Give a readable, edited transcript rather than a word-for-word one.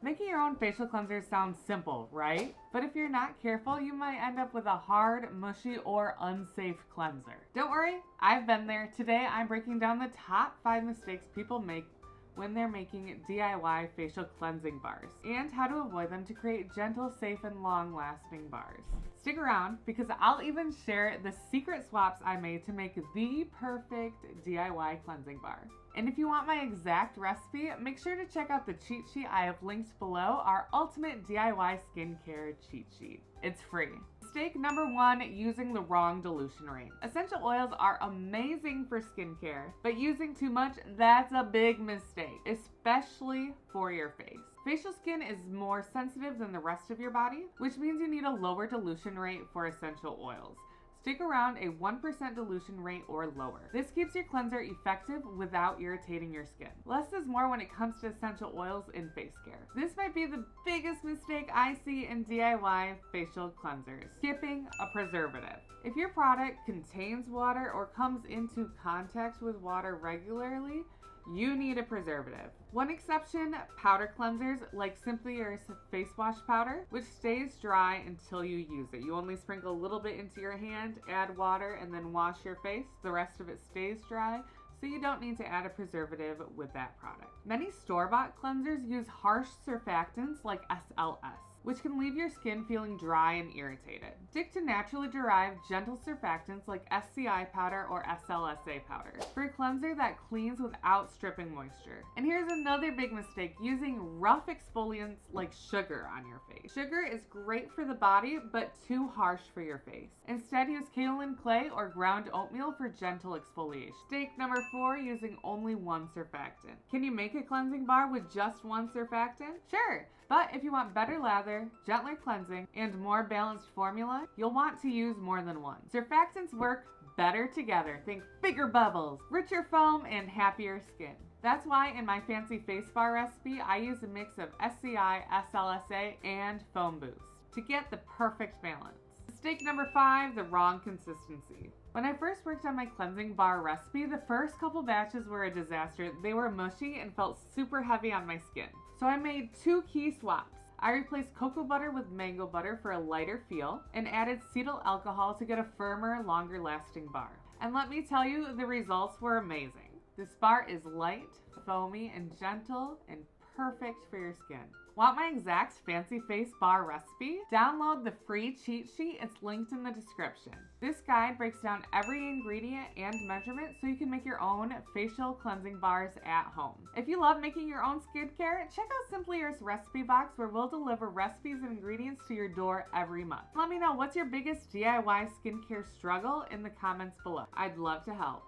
Making your own facial cleanser sounds simple, right? But if you're not careful, you might end up with a hard, mushy, or unsafe cleanser. Don't worry, I've been there. Today, I'm breaking down the top 5 mistakes people make when they're making DIY facial cleansing bars, and how to avoid them to create gentle, safe, and long-lasting bars. Stick around, because I'll even share the secret swaps I made to make the perfect DIY cleansing bar. And if you want my exact recipe, make sure to check out the cheat sheet I have linked below, our ultimate DIY skincare cheat sheet. It's free. Mistake number 1, using the wrong dilution rate. Essential oils are amazing for skincare, but using too much, that's a big mistake, especially for your face. Facial skin is more sensitive than the rest of your body, which means you need a lower dilution rate for essential oils. Stick around a 1% dilution rate or lower. This keeps your cleanser effective without irritating your skin. Less is more when it comes to essential oils in face care. This might be the biggest mistake I see in DIY facial cleansers: skipping a preservative. If your product contains water or comes into contact with water regularly, you need a preservative. One exception, powder cleansers like Simply Earth's face wash powder, which stays dry until you use it. You only sprinkle a little bit into your hand, add water, and then wash your face. The rest of it stays dry, so you don't need to add a preservative with that product. Many store-bought cleansers use harsh surfactants like SLS, which can leave your skin feeling dry and irritated. Stick to naturally derived gentle surfactants like SCI powder or SLSA powder for a cleanser that cleans without stripping moisture. And here's another big mistake: using rough exfoliants like sugar on your face. Sugar is great for the body, but too harsh for your face. Instead, use kaolin clay or ground oatmeal for gentle exfoliation. Mistake number 4, using only one surfactant. Can you make a cleansing bar with just one surfactant? Sure, but if you want better lather, gentler cleansing, and more balanced formula, you'll want to use more than one. Surfactants work better together. Think bigger bubbles, richer foam, and happier skin. That's why in my fancy face bar recipe, I use a mix of SCI, SLSA, and foam boost to get the perfect balance. Mistake number 5, the wrong consistency. When I first worked on my cleansing bar recipe, the first couple batches were a disaster. They were mushy and felt super heavy on my skin. So I made 2 key swaps. I replaced cocoa butter with mango butter for a lighter feel, and added cetyl alcohol to get a firmer, longer lasting bar. And let me tell you, the results were amazing. This bar is light, foamy, and gentle, and perfect for your skin. Want my exact fancy face bar recipe? Download the free cheat sheet, it's linked in the description. This guide breaks down every ingredient and measurement so you can make your own facial cleansing bars at home. If you love making your own skincare, check out Simply Earth's recipe box, where we'll deliver recipes and ingredients to your door every month. Let me know, what's your biggest DIY skincare struggle in the comments below. I'd love to help.